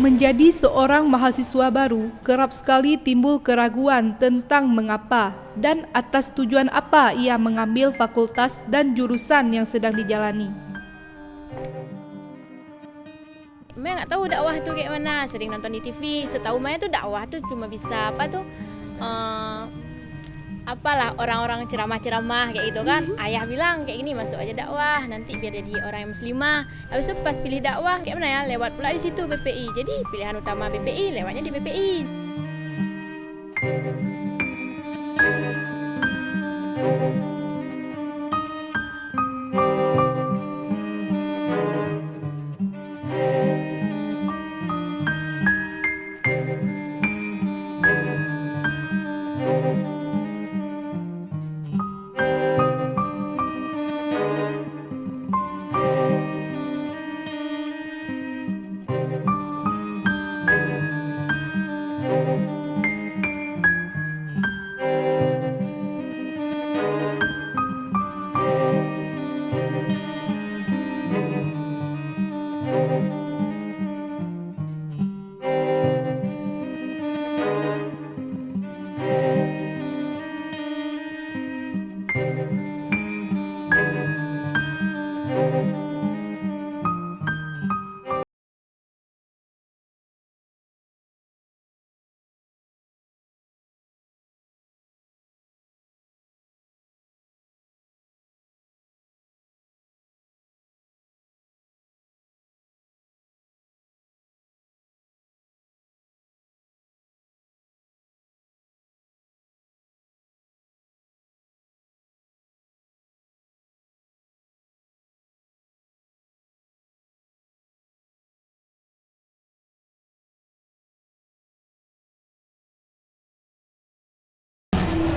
Menjadi seorang mahasiswa baru, kerap sekali timbul keraguan tentang mengapa dan atas tujuan apa ia mengambil fakultas dan jurusan yang sedang dijalani. Memang nggak tahu dakwah tuh kayak mana, sering nonton di TV. Setahu Maya tuh dakwah tuh cuma bisa apalah orang-orang ceramah-ceramah kayak gitu kan. Ayah bilang kayak gini, masuk aja dakwah nanti biar jadi orang yang muslimah. Habis itu pas pilih dakwah kayak mana ya, lewat pula di situ BPI. Jadi pilihan utama BPI, lewatnya di BPI.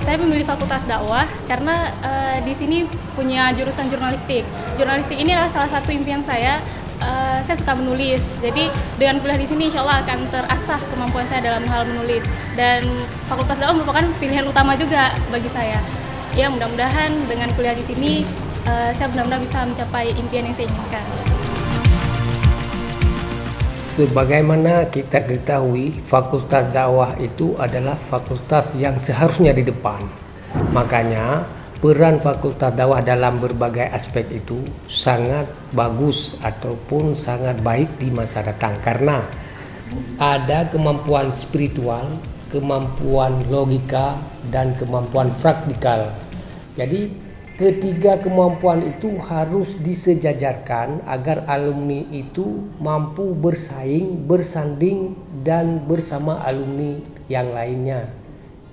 Saya memilih Fakultas Dakwah karena di sini punya jurusan jurnalistik. Jurnalistik ini adalah salah satu impian saya. Saya suka menulis, jadi dengan kuliah di sini insya Allah akan terasah kemampuan saya dalam hal menulis. Dan Fakultas Dakwah merupakan pilihan utama juga bagi saya. Ya mudah-mudahan dengan kuliah di sini saya benar-benar bisa mencapai impian yang saya inginkan. Sebagaimana kita ketahui, Fakultas Dakwah itu adalah fakultas yang seharusnya di depan. Makanya, peran Fakultas Dakwah dalam berbagai aspek itu sangat bagus ataupun sangat baik di masa datang. Karena ada kemampuan spiritual, kemampuan logika, dan kemampuan praktikal. Jadi, ketiga kemampuan itu harus disejajarkan agar alumni itu mampu bersaing, bersanding, dan bersama alumni yang lainnya.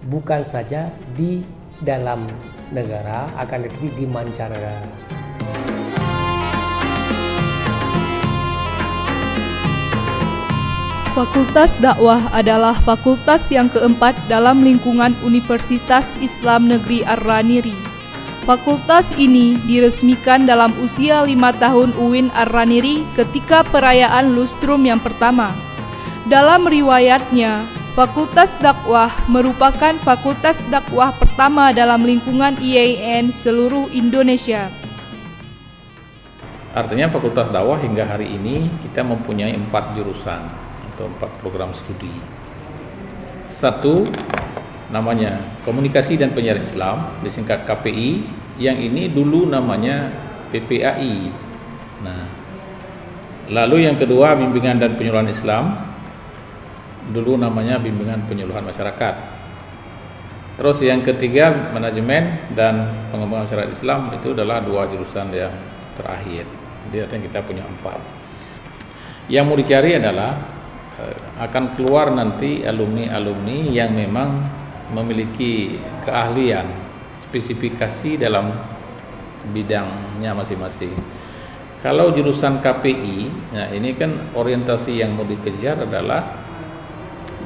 Bukan saja di dalam negara, akan tetapi di mancanegara. Fakultas Dakwah adalah fakultas yang keempat dalam lingkungan Universitas Islam Negeri Ar-Raniri. Fakultas ini diresmikan dalam usia 5 tahun UIN Ar-Raniri ketika perayaan lustrum yang pertama. Dalam riwayatnya, Fakultas Dakwah merupakan fakultas dakwah pertama dalam lingkungan IAIN seluruh Indonesia. Artinya Fakultas Dakwah hingga hari ini kita mempunyai 4 jurusan atau 4 program studi. Satu, namanya Komunikasi dan Penyiaran Islam, disingkat KPI, yang ini dulu namanya PPAI. Nah, lalu yang kedua Bimbingan dan Penyuluhan Islam, dulu namanya Bimbingan Penyuluhan Masyarakat. Terus yang ketiga Manajemen dan Pengembangan Masyarakat Islam, itu adalah 2 jurusan yang terakhir. Jadi artinya kita punya 4. Yang mau dicari adalah akan keluar nanti alumni-alumni yang memang memiliki keahlian, spesifikasi dalam bidangnya masing-masing. Kalau jurusan KPI, nah ini kan orientasi yang mau dikejar adalah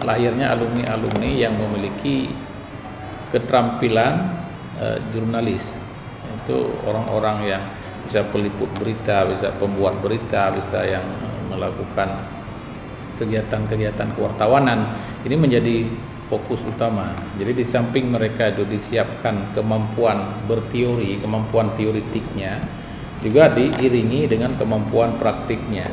lahirnya alumni-alumni yang memiliki keterampilan jurnalis. Itu orang-orang yang bisa peliput berita, bisa pembuat berita, bisa yang melakukan kegiatan-kegiatan kewartawanan. Ini menjadi fokus utama. Jadi di samping mereka itu disiapkan kemampuan berteori, kemampuan teoritiknya, juga diiringi dengan kemampuan praktiknya.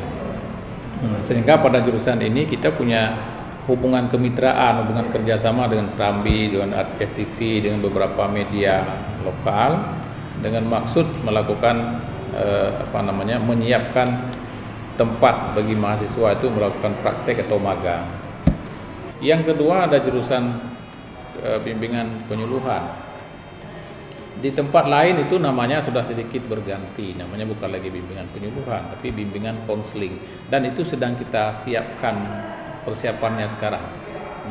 Sehingga pada jurusan ini kita punya hubungan kemitraan, hubungan kerjasama dengan Serambi, dengan Aceh TV, dengan beberapa media lokal, dengan maksud melakukan menyiapkan tempat bagi mahasiswa itu melakukan praktek atau magang. Yang kedua ada jurusan bimbingan penyuluhan. Di tempat lain itu namanya sudah sedikit berganti, namanya bukan lagi bimbingan penyuluhan, tapi bimbingan konseling, dan itu sedang kita siapkan persiapannya sekarang.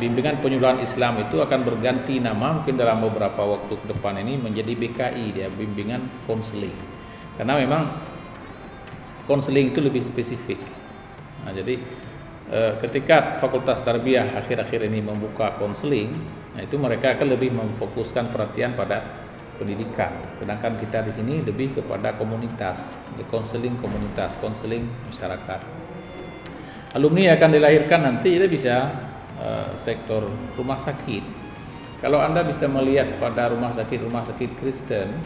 Bimbingan penyuluhan Islam itu akan berganti nama mungkin dalam beberapa waktu ke depan ini menjadi BKI, dia bimbingan konseling, karena memang konseling itu lebih spesifik. Nah, jadi ketika Fakultas Tarbiyah akhir-akhir ini membuka konseling, nah itu mereka akan lebih memfokuskan perhatian pada pendidikan, sedangkan kita di sini lebih kepada komunitas, konseling komunitas, konseling masyarakat. Alumni yang akan dilahirkan nanti itu bisa sektor rumah sakit. Kalau Anda bisa melihat pada rumah sakit Kristen,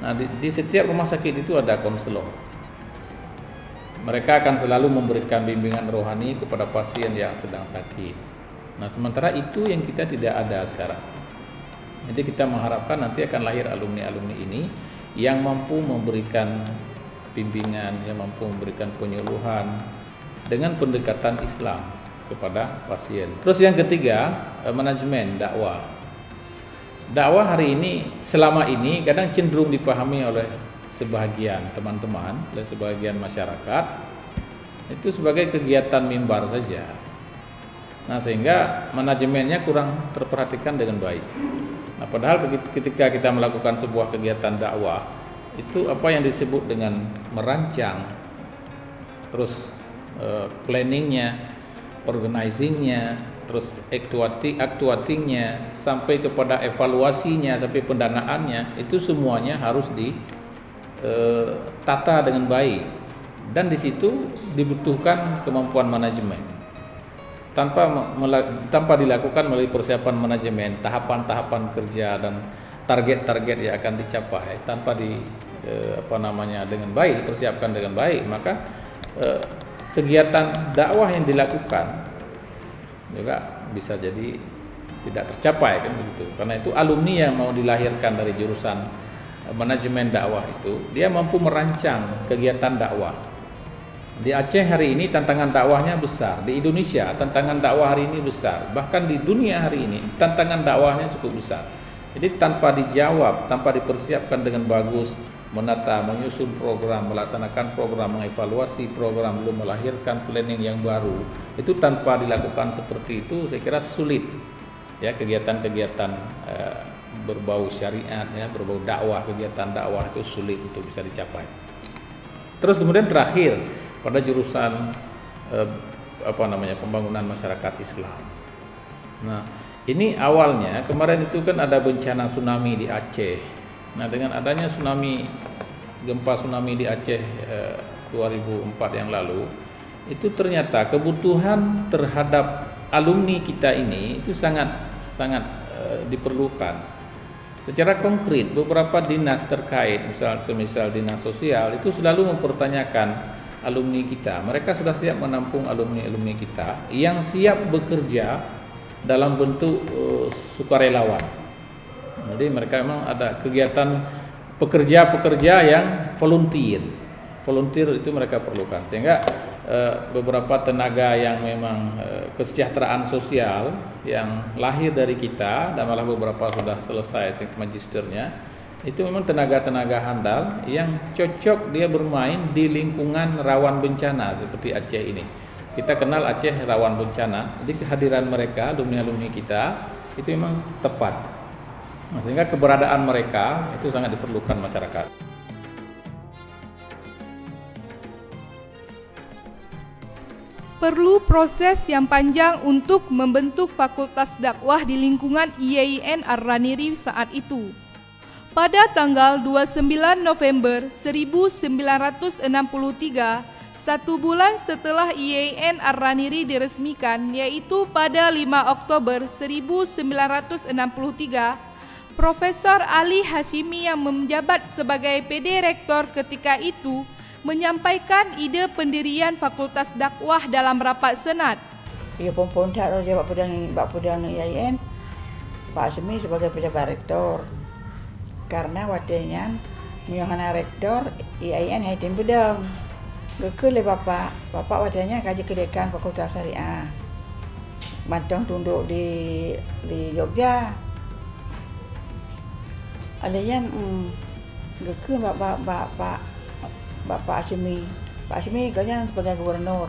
nah di setiap rumah sakit itu ada konselor. Mereka akan selalu memberikan bimbingan rohani kepada pasien yang sedang sakit. Nah, sementara itu yang kita tidak ada sekarang. Jadi kita mengharapkan nanti akan lahir alumni-alumni ini yang mampu memberikan bimbingan, yang mampu memberikan penyuluhan dengan pendekatan Islam kepada pasien. Terus yang ketiga, manajemen dakwah. Dakwah hari ini, selama ini kadang cenderung dipahami oleh sebahagian teman-teman, oleh sebahagian masyarakat itu sebagai kegiatan mimbar saja. Nah, sehingga manajemennya kurang terperhatikan dengan baik. Nah, padahal ketika kita melakukan sebuah kegiatan dakwah, itu apa yang disebut dengan merancang, terus planningnya, organizingnya, terus actuatingnya, sampai kepada evaluasinya, sampai pendanaannya, itu semuanya harus ditata dengan baik. Dan di situ dibutuhkan kemampuan manajemen. Tanpa dilakukan melalui persiapan manajemen, tahapan-tahapan kerja dan target-target yang akan dicapai tanpa dengan baik, dipersiapkan dengan baik, maka kegiatan dakwah yang dilakukan juga bisa jadi tidak tercapai, kan begitu. Karena itu alumni yang mau dilahirkan dari jurusan manajemen dakwah itu, dia mampu merancang kegiatan dakwah. Di Aceh hari ini tantangan dakwahnya besar, di Indonesia tantangan dakwah hari ini besar, bahkan di dunia hari ini tantangan dakwahnya cukup besar. Jadi tanpa dijawab, tanpa dipersiapkan dengan bagus, menata, menyusun program, melaksanakan program, mengevaluasi program, belum melahirkan planning yang baru, itu tanpa dilakukan seperti itu, saya kira sulit ya kegiatan-kegiatan berbau syariat, ya, berbau dakwah, kegiatan dakwah itu sulit untuk bisa dicapai. Terus kemudian terakhir pada jurusan pembangunan masyarakat Islam. Nah, ini awalnya kemarin itu kan ada bencana tsunami di Aceh. Nah, dengan adanya gempa tsunami di Aceh 2004 yang lalu, itu ternyata kebutuhan terhadap alumni kita ini itu sangat diperlukan. Secara konkret, beberapa dinas terkait, semisal dinas sosial, itu selalu mempertanyakan alumni kita. Mereka sudah siap menampung alumni-alumni kita yang siap bekerja dalam bentuk sukarelawan. Jadi mereka memang ada kegiatan pekerja-pekerja yang volunteer. Volunteer itu mereka perlukan. Sehingga beberapa tenaga yang memang kesejahteraan sosial yang lahir dari kita, dan malah beberapa sudah selesai magisternya, itu memang tenaga-tenaga handal yang cocok dia bermain di lingkungan rawan bencana seperti Aceh ini. Kita kenal Aceh rawan bencana, jadi kehadiran mereka, alumni-alumni kita, itu memang tepat. Nah, sehingga keberadaan mereka itu sangat diperlukan masyarakat. Perlu proses yang panjang untuk membentuk fakultas dakwah di lingkungan IAIN Ar-Raniri saat itu. Pada tanggal 29 November 1963, 1 bulan setelah IAIN Ar-Raniri diresmikan, yaitu pada 5 Oktober 1963, Profesor Ali Hashimi yang menjabat sebagai PD Rektor ketika itu menyampaikan ide pendirian Fakultas Dakwah dalam rapat senat. Ia pun dah roja bak pedang IAIN Pak Semi sebagai pejabat rektor. Karena wadenya miohana rektor IAIN haitin pedang. Gekele bapak wadanya kaji kedekan Fakultas Syariah. Mantong tunduk di Jogja. Alayan gekele Bapak Asmi. Pak Asmi kanya sebagai gubernur.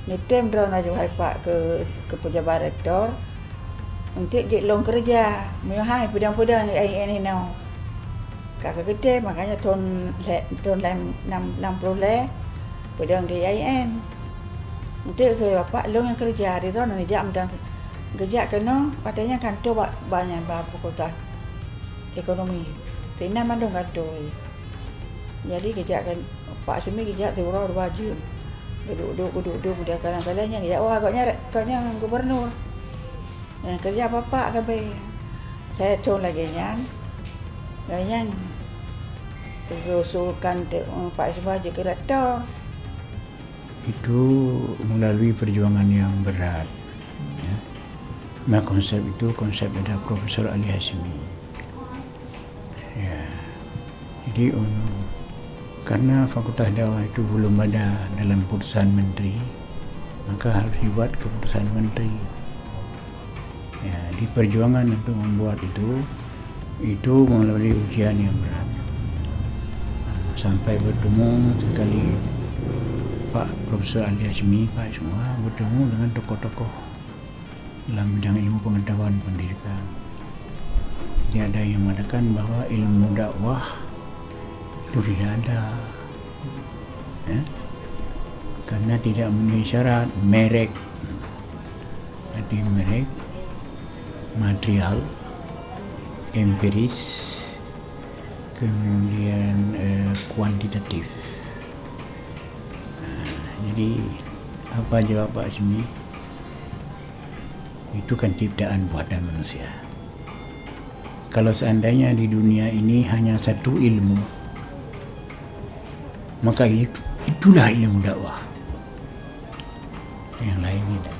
Nitem drone aja Pak ke pejabat rektor untuk long kerja. Miohai pedang-pedang IAIN ini now. Kakak gede makanya tahun 60 le pedang di IAIN. Untuk ke bapak long yang kerja di drone ni jam dan kerja kena padanya kantor banyak fakultas ekonomi. Tina mandung kantor. Jadi kerja kan Pak Semi kerja teura baju. Duduk udah kadang-kadangnya ya wah agaknya gubernur. Yang kerja bapak sampai saya tahun lagi nyan. Ganyan usulkan Pak Semi jadi rektor. Itu melalui perjuangan yang berat. Ya. Nah konsep itu konsep ada Profesor Ali Hashimi. Ya. Jadi karena Fakultas Dakwah itu belum ada dalam keputusan menteri, maka harus dibuat keputusan menteri. Ya, di perjuangan untuk membuat itu melalui ujian yang berat. Sampai bertemu sekali Pak Profesor Ali Hashimi, Pak semua bertemu dengan tokoh-tokoh dalam bidang ilmu pengetahuan pendidikan. Jadi ada yang mengatakan bahwa ilmu dakwah itu tidak ada, ya? Karena tidak memenuhi syarat merek, jadi merek material, empiris, kemudian kuantitatif. Jadi apa jawab Pak Semi? Itu kan ciptaan buatan manusia. Kalau seandainya di dunia ini hanya satu ilmu, maka itulah ilmu dakwah. Yang lain tidak.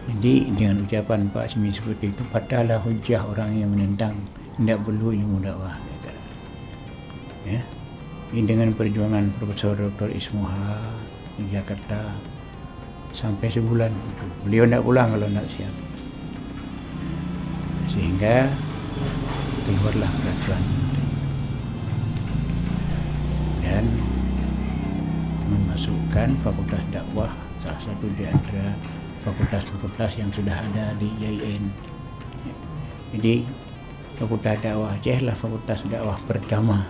Jadi dengan ucapan Pak Semi seperti itu, patahlah hujah orang yang menentang tidak perlu ilmu dakwah. Ya. Ini dengan perjuangan Profesor Dr. Ismuha di Jakarta sampai sebulan itu. Beliau tidak pulang kalau tidak siap. Sehingga keluarlah peraturan dan memasukkan Fakultas Dakwah, salah satu di antara fakultas-fakultas yang sudah ada di IAIN. Jadi Fakultas Dakwah Aceh lah fakultas dakwah pertama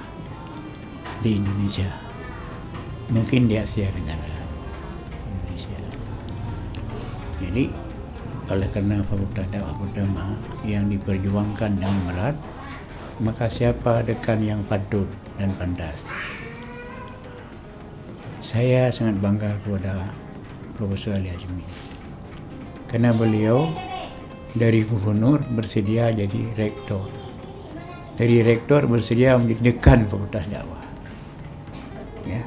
di Indonesia, mungkin di Asia Tenggara Indonesia. Jadi oleh karena fakultas dakwah pertama yang diperjuangkan dengan berat, maka siapa dekan yang patut dan pantas. Saya sangat bangga kepada Profesor Ali Hashimi karena beliau dari gubernur bersedia jadi rektor, dari rektor bersedia menjadi dekan Fakultas Dakwah. Ya,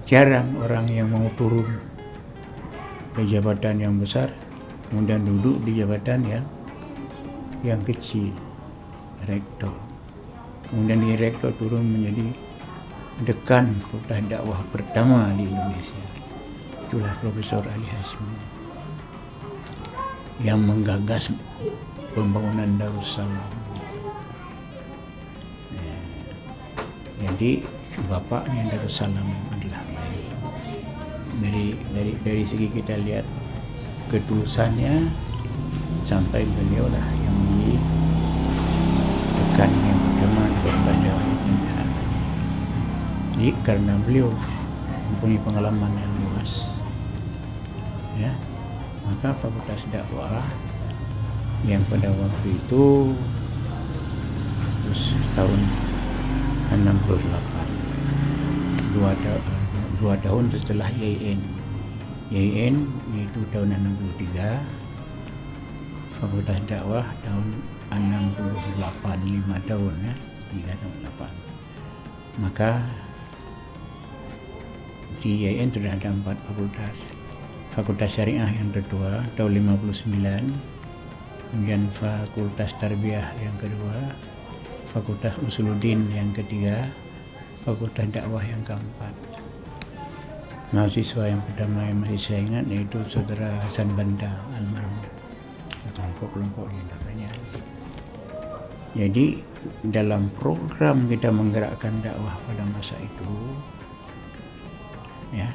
jarang orang yang mau turun dari jabatan yang besar kemudian duduk di jabatan yang kecil, rektor. Kemudian di rektor turun menjadi dekan Fakultas Dakwah pertama di Indonesia. Itulah Profesor Ali Hashimi yang menggagas pembangunan Darussalam. Ya. Jadi bapaknya Darussalam adalah dari segi kita lihat ketulusannya sampai beliau lah yang menjadi dekan yang pertama di Fakultas Dakwah. Jadi karena beliau mempunyai pengalaman yang luas, ya, maka Fakultas Dakwah yang pada waktu itu tahun 68, dua tahun setelah IAIN yaitu tahun 63, Fakultas Dakwah tahun 68, 5 tahun ya, 3 tahun 8. Maka di IAIN sudah ada 4 fakultas. Fakultas Syariah yang kedua tahun 59, kemudian Fakultas Tarbiyah yang kedua, Fakultas Usuluddin yang ketiga, Fakultas Dakwah yang keempat. Mahasiswa yang pertama yang masih saya ingat yaitu Saudara Hasan Banda almarhum. Kelompok-kelompok ini namanya. Jadi dalam program kita menggerakkan dakwah pada masa itu, ya,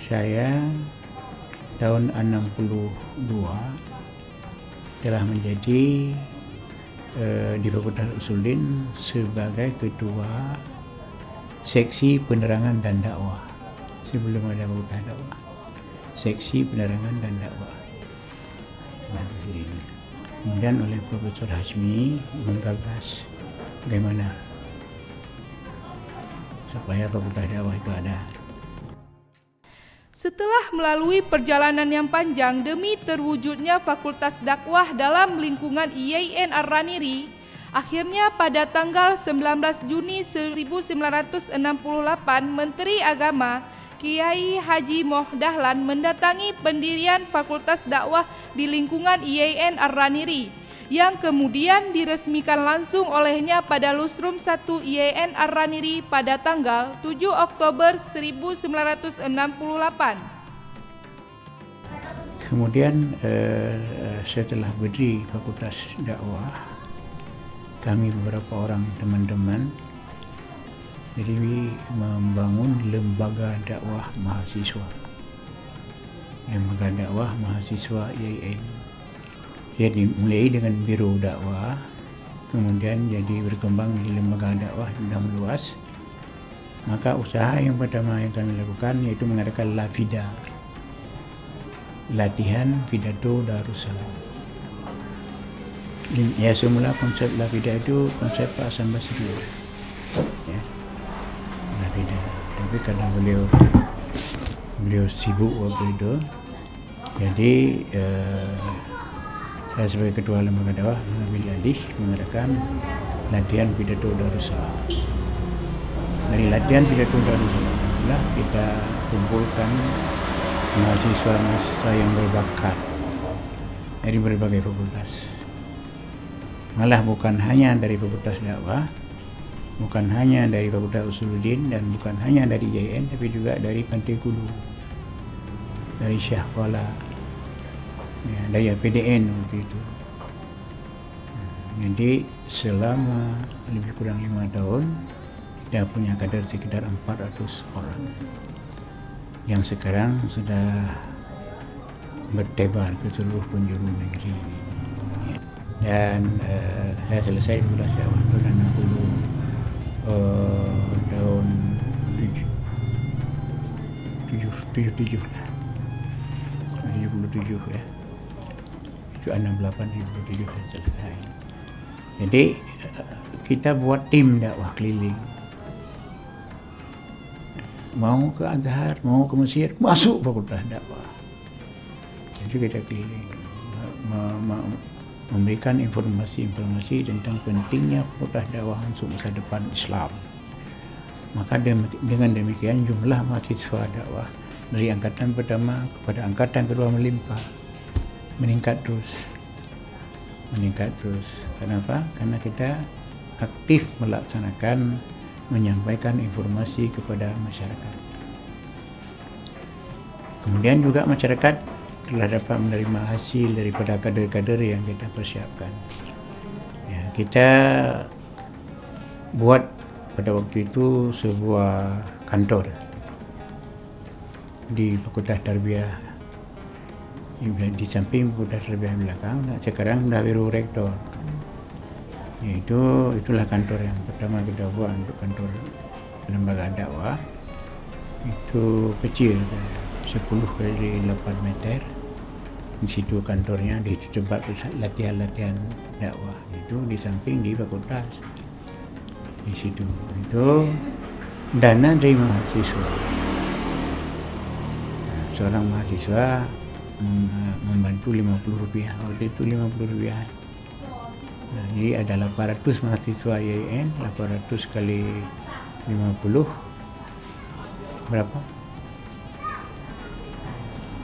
saya tahun 62 telah menjadi di Fakultas Usuluddin sebagai ketua seksi penerangan dan dakwah. Sebelum ada Fakultas Dakwah, seksi penerangan dan dakwah. Nah, kemudian oleh Profesor Hashmi menggagas bagaimana supaya Fakultas Dakwah itu ada. Setelah melalui perjalanan yang panjang demi terwujudnya Fakultas Dakwah dalam lingkungan IAIN Ar-Raniri, akhirnya pada tanggal 19 Juni 1968 Menteri Agama Kiai Haji Moh Dahlan mendatangi pendirian Fakultas Dakwah di lingkungan IAIN Ar-Raniri yang kemudian diresmikan langsung olehnya pada Lusrum 1 IAIN Ar-Raniri pada tanggal 7 Oktober 1968. Kemudian setelah berdiri Fakultas Dakwah, kami beberapa orang teman-teman jadi membangun lembaga dakwah mahasiswa. Lembaga dakwah mahasiswa IAIN. Jadi mulai dengan biro dakwah, kemudian jadi berkembang di lembaga dakwah sudah meluas. Maka usaha yang pertama yang kami lakukan yaitu mengadakan LAFIDA, latihan pidato Darussalam. Ya, semula konsep LAFIDA itu konsep Pak Hasan Basri, ya, LAFIDA. Tapi karena beliau sibuk waktu itu, jadi saya sebagai ketua lembaga dakwah mengambil alih mengadakan latihan pidato Darussalam. Dari latihan pidato Darussalam itulah kita kumpulkan mahasiswa-mahasiswa yang berbakat dari berbagai fakultas. Malah bukan hanya dari Fakultas Dakwah, bukan hanya dari Fakultas Usuluddin, dan bukan hanya dari IAIN, tapi juga dari Pantai Kudu, dari Syah Kuala, ya, dari APDN waktu itu. Jadi selama lebih kurang 5 tahun kita punya kader sekitar 400 orang yang sekarang sudah bertebar ke seluruh penjuru negeri. Dan saya selesai di Fakultas Dakwah tahun 60 tahun 77 lah, 77 ya. 68-77 saya selesai. Jadi kita buat tim dakwah keliling. Mau ke Azhar, mau ke Mesir, masuk Fakultas Dakwah. Jadi kita keliling memberikan informasi-informasi tentang pentingnya Fakultas Dakwah untuk masa depan Islam. Maka dengan demikian jumlah mahasiswa dakwah dari angkatan pertama kepada angkatan kedua meningkat terus. Kenapa? Karena kita aktif melaksanakan, menyampaikan informasi kepada masyarakat. Kemudian juga masyarakat telah dapat menerima hasil daripada kader-kader yang kita persiapkan. Ya, kita buat pada waktu itu sebuah kantor di Fakultas Tarbiyah, di samping Fakultas Tarbiyah belakang. Sekarang sudah biro rektor. Itulah kantor yang pertama kita buat untuk kantor lembaga dakwah. Itu kecil, 10 kali 8 meter. Di situ kantornya, di tempat latihan dakwah. Itu di samping di fakultas. Di situ itu dana dari mahasiswa. Seorang mahasiswa membantu Rp50. Waktu itu Rp50. Nah, jadi ada 800 mahasiswa IAIN, 800 kali 50 berapa?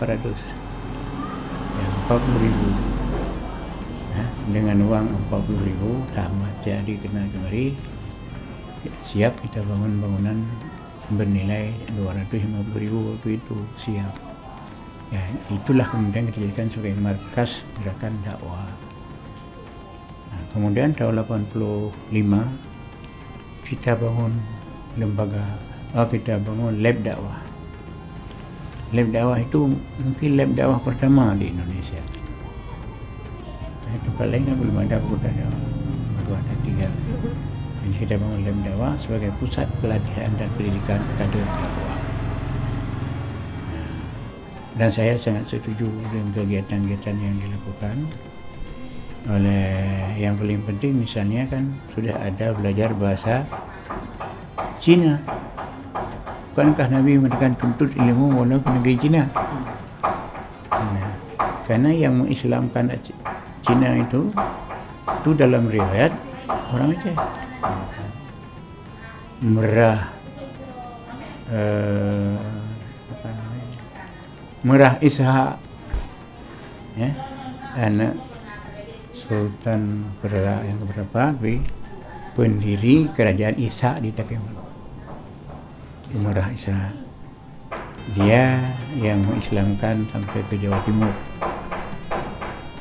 400. Ya, 40.000. Nah, dengan uang 40.000 tamat jadi kena kemari, siap kita bangun bangunan bernilai 250.000 waktu itu, siap. Ya, itulah kemudian kita jadikan sebagai markas gerakan dakwah. Nah, kemudian tahun 85 kita bangun kita bangun lab dakwah. Lab dakwah itu mungkin lab dakwah pertama di Indonesia. Tempat lain kan belum ada pemuda dakwah, baru ada 3. Jadi kita bangun lab dakwah sebagai pusat pelatihan dan pendidikan kader dakwah. Dan saya sangat setuju dengan kegiatan-kegiatan yang dilakukan. Oleh yang paling penting misalnya kan sudah ada belajar bahasa Cina. Bukankah Nabi menekan tuntut ilmu walaupun ke negeri Cina? Nah, karena yang mengislamkan Cina itu dalam riwayat orang Aceh. Merah Ishak, ya, anak Sultan Perak yang keberapa, pendiri kerajaan Ishak di Takengon. Merah Ishak, dia yang mengislamkan sampai ke Jawa Timur.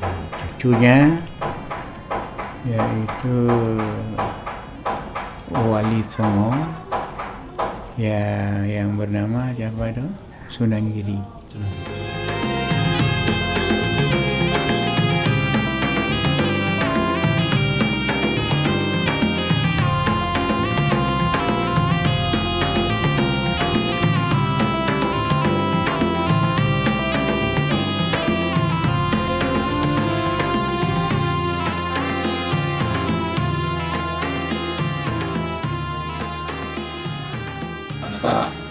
Dan cucunya yaitu Wali Songo, ya, yang bernama siapa itu? Sunan Giri.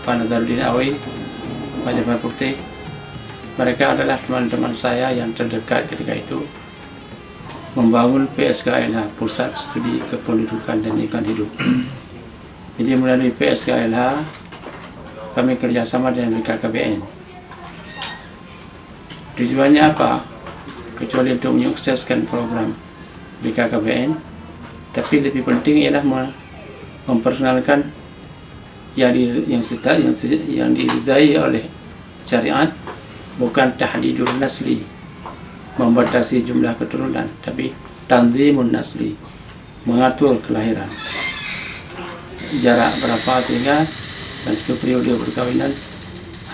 Pak Nazaruddin Awi, Pak Jamal Putih, mereka adalah teman-teman saya yang terdekat ketika itu membangun PSKLH, Pusat Studi Kependudukan dan Lingkungan Hidup. Jadi melalui PSKLH kami kerjasama dengan BKKBN. Tujuannya apa? Kecuali untuk menyukseskan program BKKBN, tapi lebih penting ialah memperkenalkan yang diridai oleh syariat, bukan tahdidul nasli, membatasi jumlah keturunan, tapi tanzimun nasli, mengatur kelahiran, jarak berapa sehingga dalam satu periode perkawinan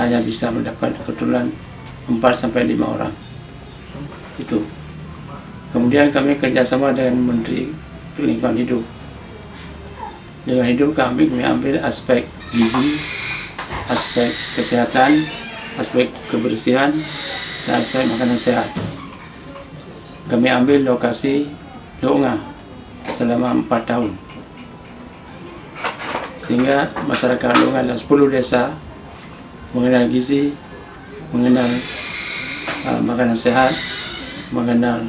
hanya bisa mendapat keturunan 4-5 orang. Itu. Kemudian kami kerjasama dengan Menteri Lingkungan Hidup. Lingkungan hidup kami ambil aspek gizi, aspek kesehatan, aspek kebersihan, dan aspek makanan sehat. Kami ambil lokasi Donga selama 4 tahun. Sehingga masyarakat Donga dan 10 desa mengenal gizi, mengenal makanan sehat, mengenal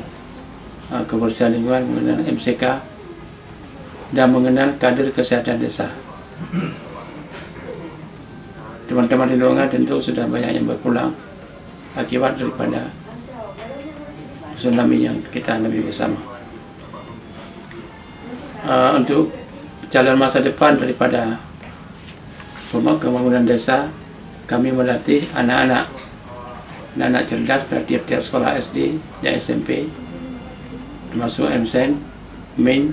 kebersihan lingkungan, mengenal MCK, dan mengenal kader kesehatan desa. Teman-teman di Donga tentu sudah banyak yang berpulang akibat daripada tsunami yang kita alami bersama. Untuk jalan masa depan daripada pembangunan desa, kami melatih anak-anak cerdas pada tiap-tiap sekolah SD dan SMP, termasuk MSen, Min,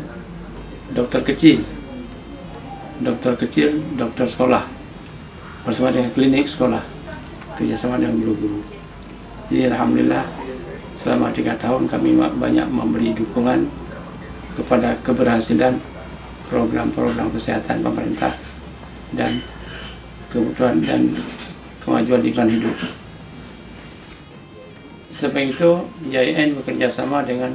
dokter kecil, dokter sekolah, bersama dengan klinik sekolah, kerjasama dengan guru-guru. Jadi alhamdulillah selama 3 tahun kami banyak memberi dukungan kepada keberhasilan program-program kesehatan pemerintah dan kebutuhan dan kemajuan lingkungan hidup. Sebagai itu, JIN bekerjasama dengan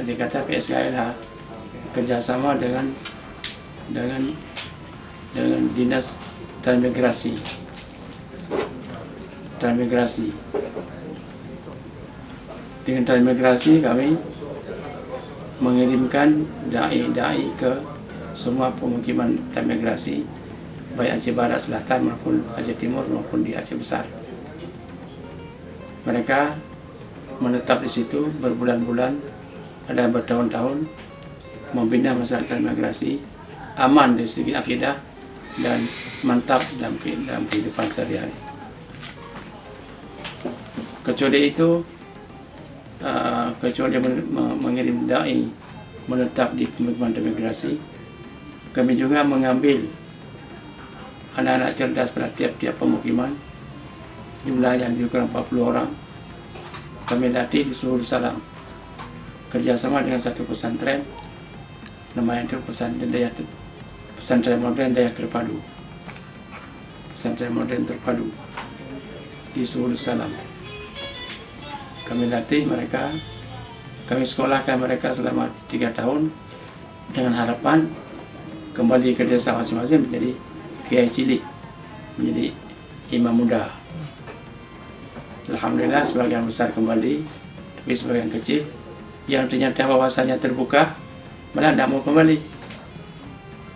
dikata PSKLH, kerjasama dengan dinas transmigrasi. Dengan transmigrasi kami mengirimkan dai ke semua pemukiman transmigrasi baik Aceh Barat, Selatan maupun Aceh Timur maupun di Aceh Besar. Mereka menetap di situ berbulan-bulan, ada bertahun-tahun, membina masyarakat migrasi, aman dari segi akidah dan mantap dalam kehidupan sehari-hari. Kecuali itu, kecuali mengirim dai menetap di pemukiman imigrasi, kami juga mengambil anak-anak cerdas pada tiap-tiap pemukiman, jumlahnya lebih kurang 40 orang. Kami latih di seluruh Salam, kerjasama dengan satu pesantren, namanya itu pesantren modern daya terpadu, pesantren modern terpadu di seluruh Salam. Kami latih mereka, kami sekolahkan mereka selama 3 tahun dengan harapan kembali ke desa masing-masing menjadi kiai cilik, menjadi imam muda. Alhamdulillah sebagian besar kembali, tapi sebagian kecil yang ternyata wawasannya terbuka malah tidak mau kembali.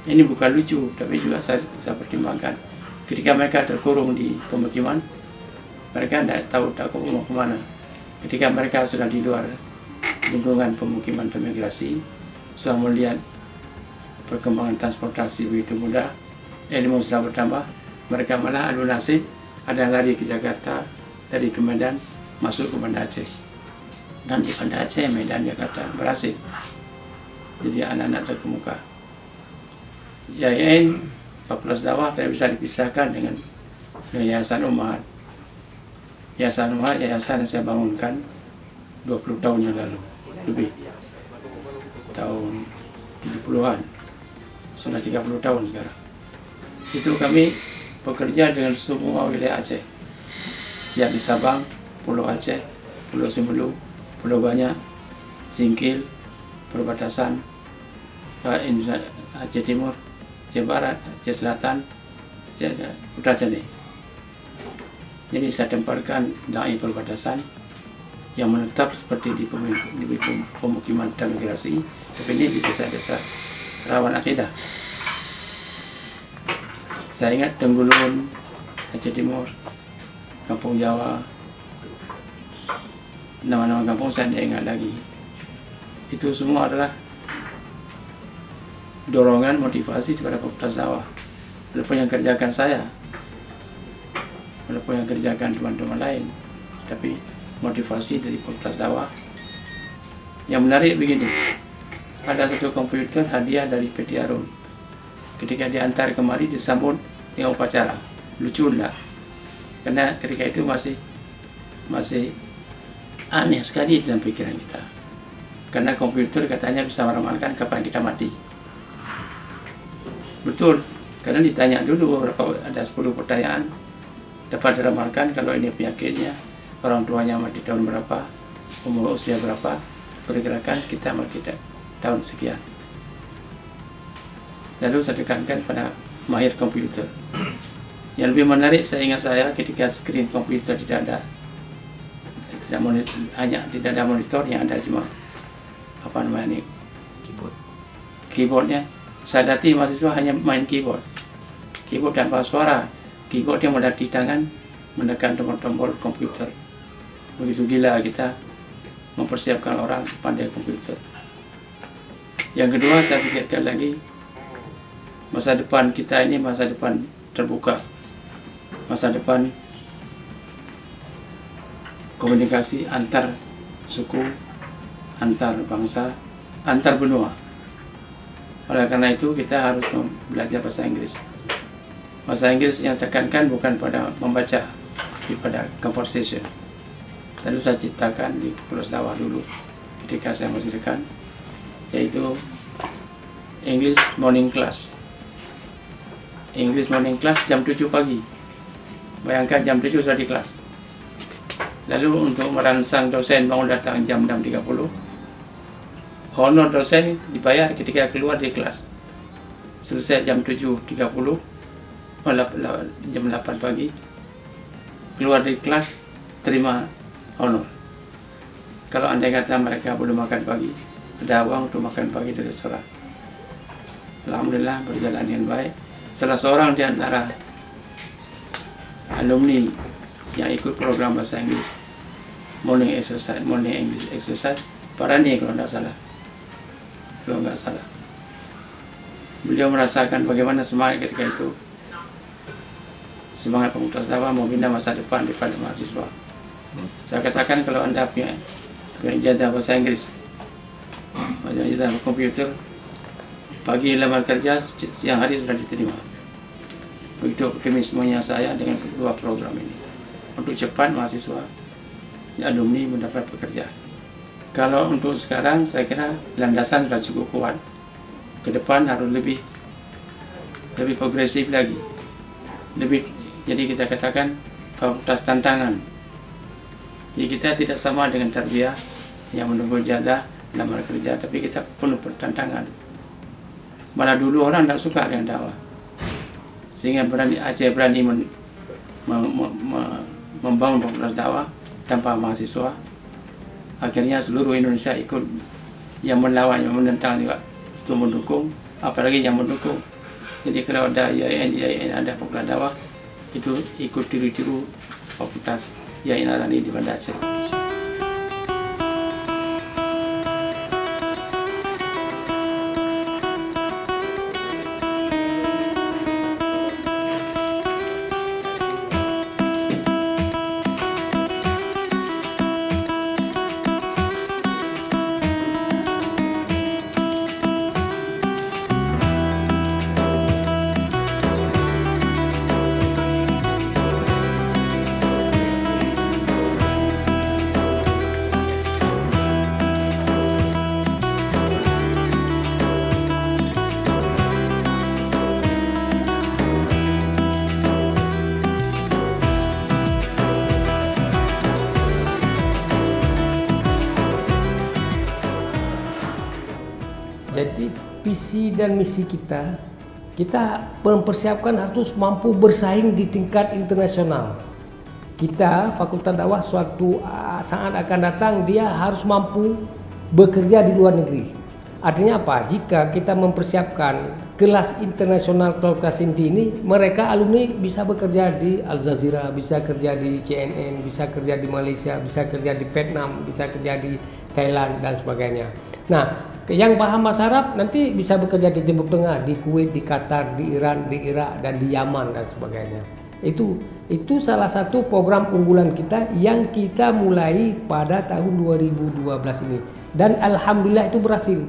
Ini bukan lucu, tapi juga saya pertimbangkan. Ketika mereka terkurung di pemukiman, mereka tidak tahu mau kemana. Ketika mereka sudah di luar lingkungan pemukiman imigrasi, sudah melihat perkembangan transportasi begitu mudah, ilmu sudah bertambah, mereka malah adu nasib, ada yang lari ke Jakarta, dari ke Medan, masuk ke Banda Aceh. Dan di Banda Aceh, Medan, Jakarta berhasil. Jadi anak-anak terkemuka. Yayain Fakultas Dakwah tidak bisa dipisahkan dengan Yayasan Umat. Yayasan Umat, yayasan yang saya bangunkan 20 tahun yang lalu, lebih. Tahun 70-an, sudah 30 tahun sekarang. Itu kami bekerja dengan semua wilayah Aceh. Siap di Sabang, Pulau Aceh, Pulau Simbelu, Pulau Banyak, Singkil, perbatasan Aceh Timur, Aceh Barat, Aceh Selatan, Putra Jane. Jadi saya tempatkan dai perbatasan yang menetap seperti di pemukiman imigrasi, tapi ini di desa-desa rawan akidah. Saya ingat Tenggulun, Aceh Timur, Kampung Jawa, nama-nama kampung saya tidak ingat lagi. Itu semua adalah dorongan motivasi kepada Fakultas Dakwah. Walaupun yang kerjakan saya, walaupun yang kerjakan teman-teman lain, tapi motivasi dari Fakultas Dakwah. Yang menarik begini, ada satu komputer hadiah dari PT Arum. Ketika diantar kemari disambut dengan upacara, lucu enggak? Karena ketika itu masih aneh sekali dalam pikiran kita. Karena komputer katanya bisa meramalkan kapan kita mati. Betul, karena ditanya dulu ada 10 pertanyaan, dapat diramalkan kalau ini penyakitnya, orang tuanya mati tahun berapa, umur usia berapa, pergerakan kita mati tahun sekian. Lalu saya tekankan pada mahir komputer. Yang lebih menarik saya ingat saya ketika skrin komputer tidak ada monitor, yang ada cuma apa namanya ini, keyboardnya. Saya dati mahasiswa hanya main keyboard tanpa suara, keyboard yang di tangan menekan tombol-tombol komputer. Begitu gila kita mempersiapkan orang pandai komputer. Yang kedua saya pikirkan lagi, masa depan kita ini masa depan terbuka, masa depan komunikasi antar suku, antar bangsa, antar benua. Oleh karena itu kita harus belajar bahasa Inggris. Bahasa Inggris yang tekankan bukan pada membaca, tapi pada conversation. Lalu saya ciptakan di Fakultas Dakwah dulu ketika saya masih dekan, yaitu English Morning Class. English Morning Class jam 7 pagi. Bayangkan jam 7 sudah di kelas. Lalu untuk merangsang dosen mau datang jam 6.30, honor dosen dibayar ketika keluar dari kelas. Selesai jam 7.30, jam 8 pagi, keluar dari kelas, terima honor. Kalau andai kata mereka belum makan pagi, ada uang untuk makan pagi dari restoran. Alhamdulillah berjalan dengan baik. salah seorang di antara alumni yang ikut program bahasa Inggris morning English exercise, Pak Rani kalau nggak salah. Beliau merasakan bagaimana semangat ketika itu, semangat Fakultas Dakwah membina masa depan daripada mahasiswa. Saya katakan kalau Anda punya ijazah bahasa Inggris, punya ijazah komputer, pagi lamar kerja, siang hari sudah diterima. Begitu optimismenya saya dengan kedua program ini. Untuk cepat mahasiswa alumni mendapat pekerjaan. Kalau untuk sekarang saya kira landasan sudah cukup kuat. Ke depan harus lebih progresif lagi. Jadi kita katakan fakultas tantangan. Jadi kita tidak sama dengan tarbiyah yang menunggu ijazah lamar kerja, tapi kita penuh pertantangan. Malah dulu orang tidak suka dengan dakwah, sehingga Aceh berani membangun fakultas dakwah tanpa mahasiswa. Akhirnya seluruh Indonesia ikut, yang melawan, yang menentang juga ikut mendukung, apalagi yang mendukung. Jadi kalau ada IAIN ada fakultas dakwah, itu ikut tiru-tiru fakultas IAIN Ar-Rani di Banda Aceh. Jadi visi dan misi kita mempersiapkan harus mampu bersaing di tingkat internasional. Kita Fakultas Dakwah suatu saat akan datang dia harus mampu bekerja di luar negeri. Artinya apa? Jika kita mempersiapkan kelas internasional kelas inti ini, mereka alumni bisa bekerja di Al Jazeera, bisa kerja di CNN, bisa kerja di Malaysia, bisa kerja di Vietnam, bisa kerja di Thailand dan sebagainya. Nah, yang paham bahasa Arab nanti bisa bekerja di Timur Tengah, di Kuwait, di Qatar, di Iran, di Irak, dan di Yaman dan sebagainya. Itu salah satu program unggulan kita yang kita mulai pada tahun 2012 ini. Dan alhamdulillah itu berhasil.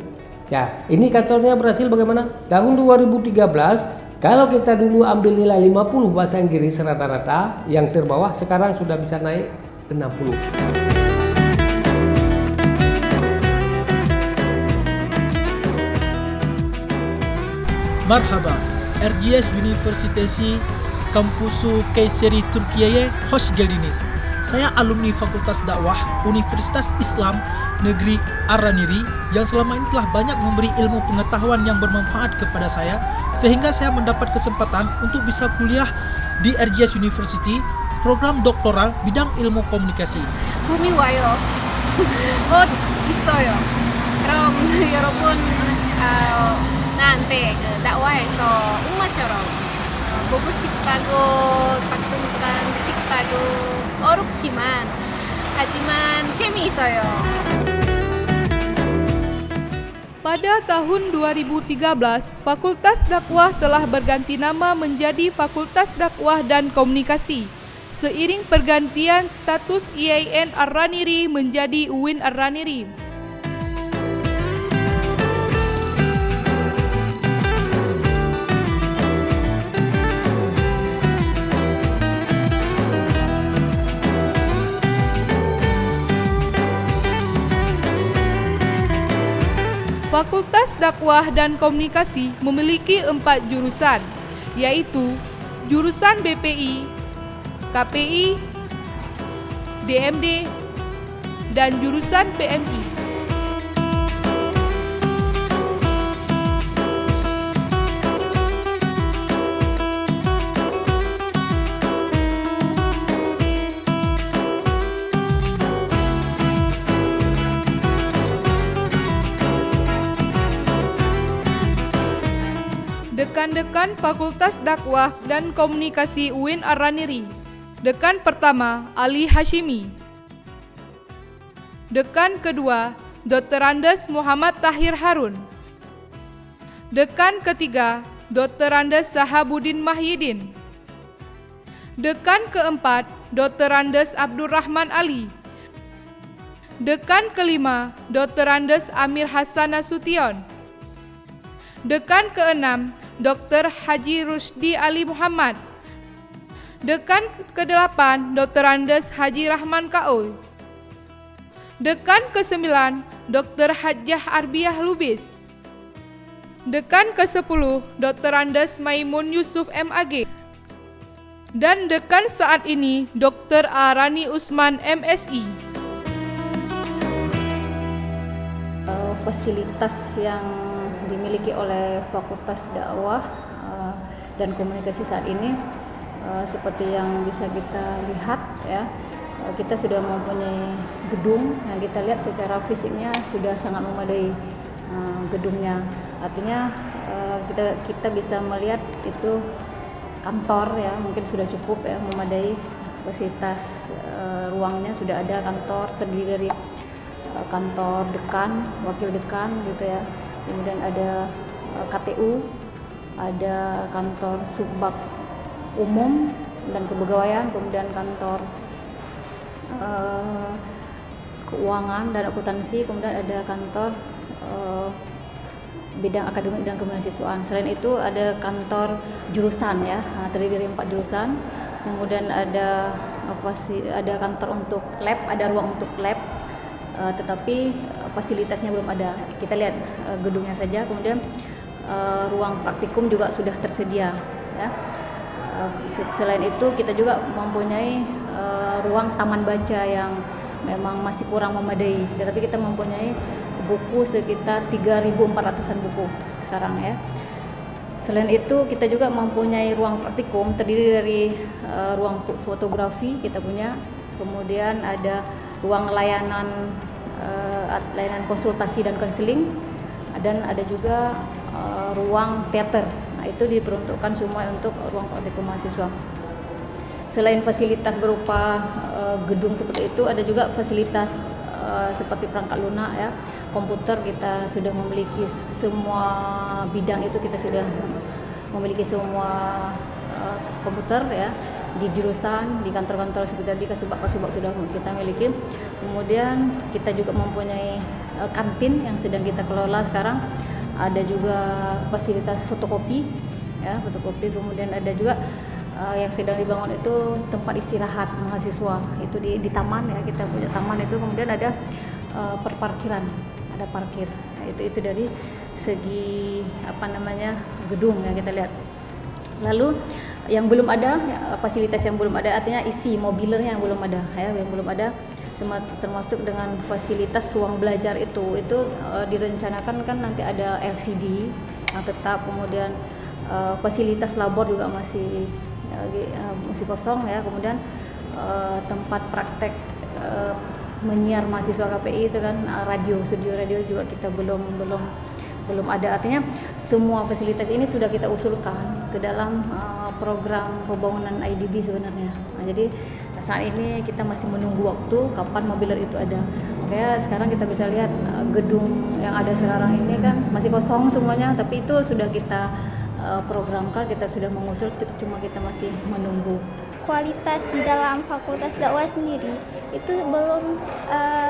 Ya, ini katanya berhasil bagaimana? Tahun 2013, kalau kita dulu ambil nilai 50 bahasa Inggris rata-rata, yang terbawah sekarang sudah bisa naik 60. Merhaba, RGS Universitesi Kampusu Kayseri Türkiye hoş geldiniz. Saya alumni Fakultas Dakwah Universitas Islam Negeri Ar-Raniri yang selama ini telah banyak memberi ilmu pengetahuan yang bermanfaat kepada saya, sehingga saya mendapat kesempatan untuk bisa kuliah di RGS University program doktoral bidang ilmu komunikasi. 봄이 와요. 곧 있어요. 그럼 여러분 나한테 그 다와에서 엄마처럼 보고 싶다고 바꾸니까 싶다고 어렵지만 하지만 재미있어요. Pada tahun 2013, Fakultas Dakwah telah berganti nama menjadi Fakultas Dakwah dan Komunikasi. Seiring pergantian status IAIN Ar-Raniri menjadi UIN Ar-Raniri. Fakultas Dakwah dan Komunikasi memiliki 4 jurusan, yaitu jurusan BPI, KPI, DMD, dan jurusan PMI. Dekan Dekan-Dekan Fakultas Dakwah dan Komunikasi UIN Ar-Raniri. Dekan pertama, Ali Hashimi. Dekan kedua, Dr. Andes Muhammad Tahir Harun. Dekan ketiga, Dr. Andes Sahabudin Mahyidin. Dekan keempat, Dr. Andes Abdurrahman Ali. Dekan kelima, Dr. Andes Amir Hasan Nasution. Dekan keenam, Dr. Haji Rusdi Ali Muhammad. Dekan ke-8, Dr. Andes Haji Rahman Kaoy. Dekan ke-9, Dr. Hajjah Arbiah Lubis. Dekan ke-10, Dr. Andes Maimun Yusuf MAG. Dan dekan saat ini, Dr. Arani Usman MSI. Fasilitas yang dimiliki oleh Fakultas Dakwah dan Komunikasi saat ini seperti yang bisa kita lihat ya, kita sudah mempunyai gedung yang kita lihat secara fisiknya sudah sangat memadai gedungnya. Artinya kita bisa melihat itu kantor ya, mungkin sudah cukup ya, memadai fasilitas ruangnya sudah ada, kantor terdiri dari kantor dekan, wakil dekan gitu ya. Kemudian ada KTU, ada kantor subbag umum dan kepegawaian, kemudian kantor keuangan dan akuntansi, kemudian ada kantor bidang akademik dan kemahasiswaan. Selain itu ada kantor jurusan ya, terdiri dari 4 jurusan. Kemudian ada kantor untuk lab, ada ruang untuk lab. Tetapi fasilitasnya belum ada. Kita lihat gedungnya saja, kemudian ruang praktikum juga sudah tersedia ya. Selain itu kita juga mempunyai ruang taman baca yang memang masih kurang memadai, tetapi kita mempunyai buku sekitar 3.400-an buku sekarang ya. Selain itu kita juga mempunyai ruang praktikum terdiri dari ruang fotografi kita punya, kemudian ada ruang layanan konsultasi dan konseling, dan ada juga ruang teater. Nah, itu diperuntukkan semua untuk ruang praktikum mahasiswa. Selain fasilitas berupa gedung seperti itu, ada juga fasilitas seperti perangkat lunak ya, komputer. Kita sudah memiliki semua bidang itu, kita sudah memiliki semua komputer ya, di jurusan, di kantor-kantor seperti tadi, kasubag sudah kita miliki. Kemudian kita juga mempunyai kantin yang sedang kita kelola sekarang. Ada juga fasilitas fotokopi ya, fotokopi. Kemudian ada juga yang sedang dibangun itu tempat istirahat mahasiswa, itu di taman ya, kita punya taman itu. Kemudian ada perparkiran, ada parkir. Nah, itu dari segi gedung yang kita lihat. Lalu yang belum ada, fasilitas yang belum ada, artinya isi mobilernya yang belum ada ya, yang belum ada, termasuk dengan fasilitas ruang belajar itu direncanakan kan nanti ada LCD yang tetap, kemudian fasilitas labor juga masih kosong ya, kemudian tempat praktek menyiar mahasiswa KPI itu kan, studio radio juga kita belum ada. Artinya semua fasilitas ini sudah kita usulkan ke dalam program pembangunan IDB sebenarnya. Nah, jadi saat ini kita masih menunggu waktu kapan mobiler itu ada. Makanya sekarang kita bisa lihat gedung yang ada sekarang ini kan masih kosong semuanya, tapi itu sudah kita programkan, kita sudah mengusul, cuma kita masih menunggu. Kualitas di dalam Fakultas Dakwah sendiri itu belum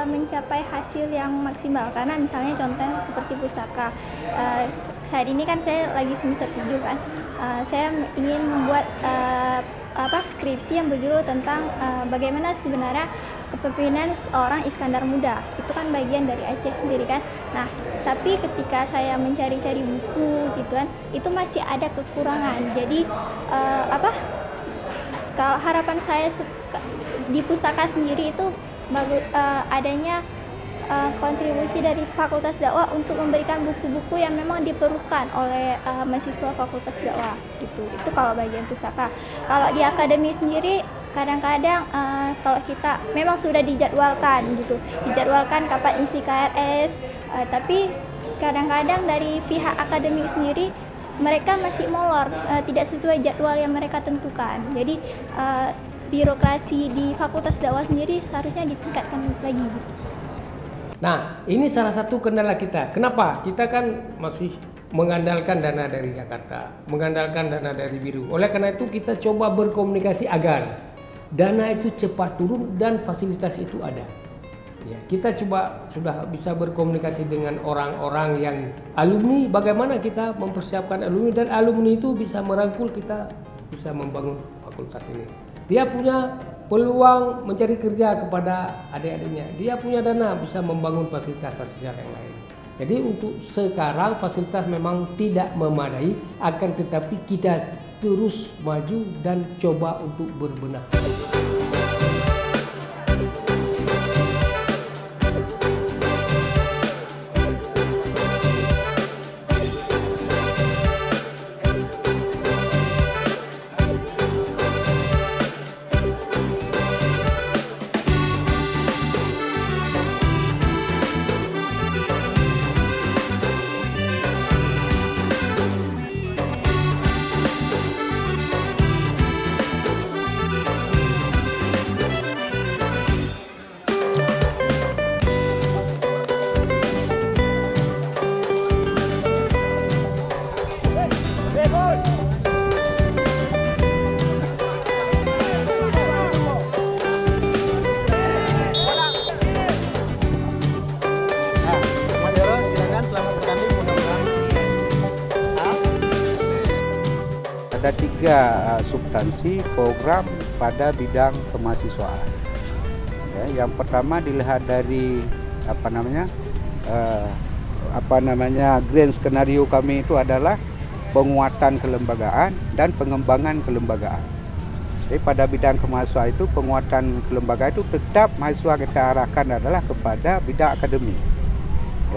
mencapai hasil yang maksimal, karena misalnya contohnya seperti pustaka. Saat ini kan saya lagi semester 7 kan, saya ingin membuat skripsi yang berjudul tentang bagaimana sebenarnya kepemimpinan seorang Iskandar Muda. Itu kan bagian dari Aceh sendiri kan. Nah, tapi ketika saya mencari-cari buku gitu kan, itu masih ada kekurangan. Jadi kalau harapan saya di pustaka sendiri itu adanya kontribusi dari Fakultas Dakwah untuk memberikan buku-buku yang memang diperlukan oleh mahasiswa Fakultas Dakwah gitu. Itu kalau bagian pustaka. Kalau di akademi sendiri kadang-kadang kalau kita memang sudah dijadwalkan gitu, kapan isi KRS, tapi kadang-kadang dari pihak akademik sendiri mereka masih molor, tidak sesuai jadwal yang mereka tentukan. Jadi birokrasi di Fakultas Dakwah sendiri seharusnya ditingkatkan lagi gitu. Nah, ini salah satu kendala kita. Kenapa? Kita kan masih mengandalkan dana dari Jakarta, mengandalkan dana dari Biru. Oleh karena itu kita coba berkomunikasi agar dana itu cepat turun dan fasilitas itu ada. Ya, kita coba sudah bisa berkomunikasi dengan orang-orang yang alumni, bagaimana kita mempersiapkan alumni dan alumni itu bisa merangkul kita bisa membangun fakultas ini. Dia punya peluang mencari kerja kepada adik-adiknya. Dia punya dana bisa membangun fasilitas-fasilitas yang lain. Jadi untuk sekarang fasilitas memang tidak memadai, akan tetapi kita terus maju dan coba untuk berbenah. Ada 3 substansi program pada bidang kemahasiswaan. Ya, yang pertama dilihat dari grand skenario kami itu adalah penguatan kelembagaan dan pengembangan kelembagaan. Jadi pada bidang kemahasiswaan itu penguatan kelembagaan itu tetap mahasiswa kita arahkan adalah kepada bidang akademik.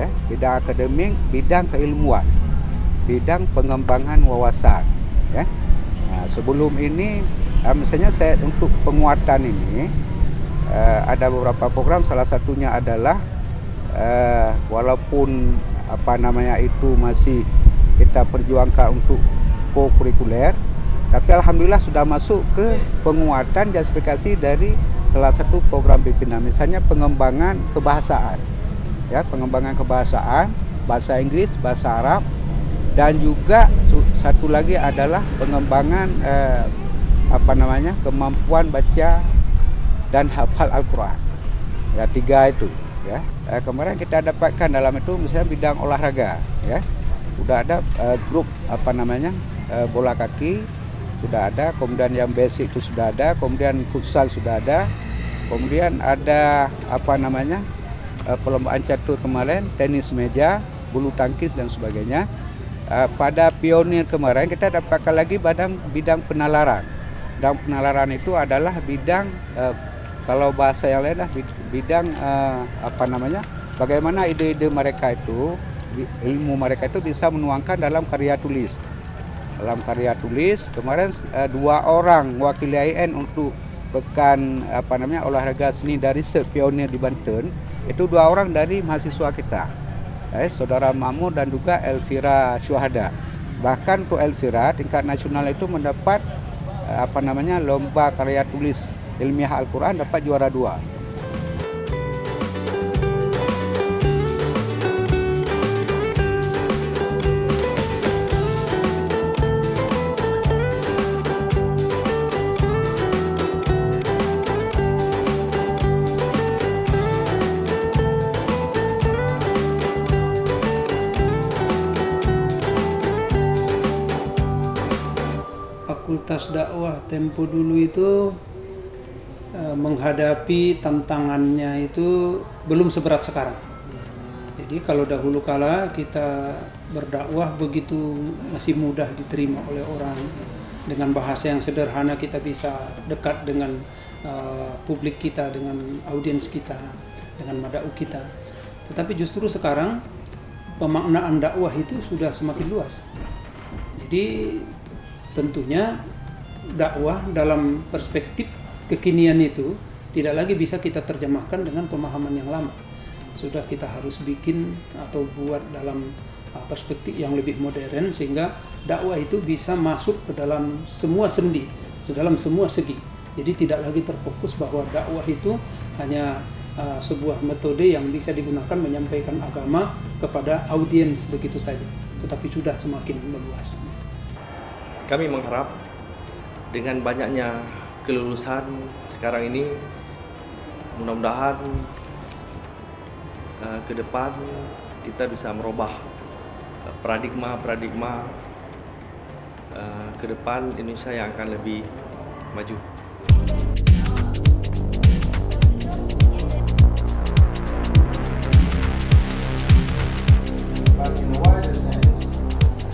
Ya, bidang akademik, bidang keilmuan, bidang pengembangan wawasan. Ya. Nah, sebelum ini misalnya saya untuk penguatan ini ada beberapa program, salah satunya adalah walaupun itu masih kita perjuangkan untuk co-kurikuler, tapi alhamdulillah sudah masuk ke penguatan justifikasi dari salah satu program pimpinan, misalnya pengembangan kebahasaan. Ya, pengembangan kebahasaan, bahasa Inggris, bahasa Arab, dan juga satu lagi adalah pengembangan kemampuan baca dan hafal Al-Quran. Ya, 3 itu. Ya, kemarin kita dapatkan dalam itu misalnya bidang olahraga. Ya, sudah ada grup bola kaki sudah ada, kemudian yang basic itu sudah ada, kemudian futsal sudah ada, kemudian ada perlombaan catur kemarin, tenis meja, bulu tangkis dan sebagainya. Pada pionir kemarin kita dapatkan lagi bidang penalaran. Bidang penalaran itu adalah bidang kalau bahasa yang lain bidang bagaimana ide-ide mereka itu, ilmu mereka itu bisa menuangkan dalam karya tulis. Dalam karya tulis kemarin 2 orang wakili IAIN untuk pekan olahraga seni dari pionir di Banten, itu 2 orang dari mahasiswa kita. Saudara Mahmud dan juga Elvira Syuhada. Bahkan untuk Elvira tingkat nasional itu mendapat lomba karya tulis ilmiah Al-Quran, dapat juara 2. Fakultas dakwah tempo dulu itu menghadapi tantangannya itu belum seberat sekarang. Jadi kalau dahulu kala kita berdakwah begitu masih mudah diterima oleh orang, dengan bahasa yang sederhana kita bisa dekat dengan publik kita, dengan audiens kita, dengan mada'u kita. Tetapi justru sekarang pemaknaan dakwah itu sudah semakin luas. Jadi tentunya dakwah dalam perspektif kekinian itu tidak lagi bisa kita terjemahkan dengan pemahaman yang lama. Sudah kita harus bikin atau buat dalam perspektif yang lebih modern, sehingga dakwah itu bisa masuk ke dalam semua sendi, ke dalam semua segi. Jadi tidak lagi terfokus bahwa dakwah itu hanya sebuah metode yang bisa digunakan menyampaikan agama kepada audiens begitu saja, tetapi sudah semakin meluas. Kami mengharap dengan banyaknya kelulusan sekarang ini, mudah-mudahan ke depan kita bisa merubah paradigma ke depan Indonesia yang akan lebih maju.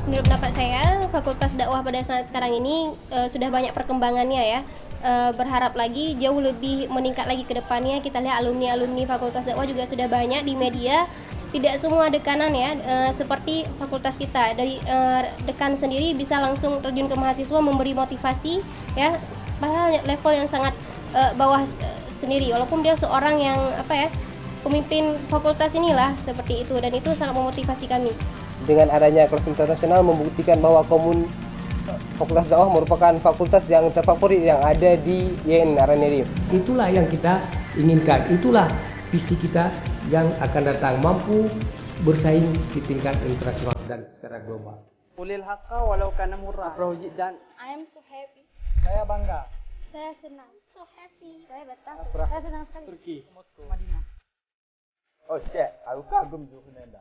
Menurut pendapat saya, Fakultas Dakwah pada saat sekarang ini sudah banyak perkembangannya ya. Berharap lagi jauh lebih meningkat lagi ke depannya. Kita lihat alumni Fakultas Dakwah juga sudah banyak di media. Tidak semua dekanan ya, seperti fakultas kita. Dari dekan sendiri bisa langsung terjun ke mahasiswa, memberi motivasi ya, padahal level yang sangat bawah sendiri. Walaupun dia seorang yang pemimpin fakultas inilah seperti itu, dan itu sangat memotivasi kami. Dengan adanya kelas internasional membuktikan bahwa Fakultas Dakwah merupakan fakultas yang terfavorit yang ada di YN Araniri. Itulah yang kita inginkan, itulah visi kita yang akan datang, mampu bersaing di tingkat internasional dan secara global. Ulil haqqa walau kana murrah. Dan I am so happy. Saya bangga. Saya senang. So happy. Saya betah. Afrah. Saya senang sekali. Turki. Madinah. Oh, cek. Aku kagum tuh Nenda.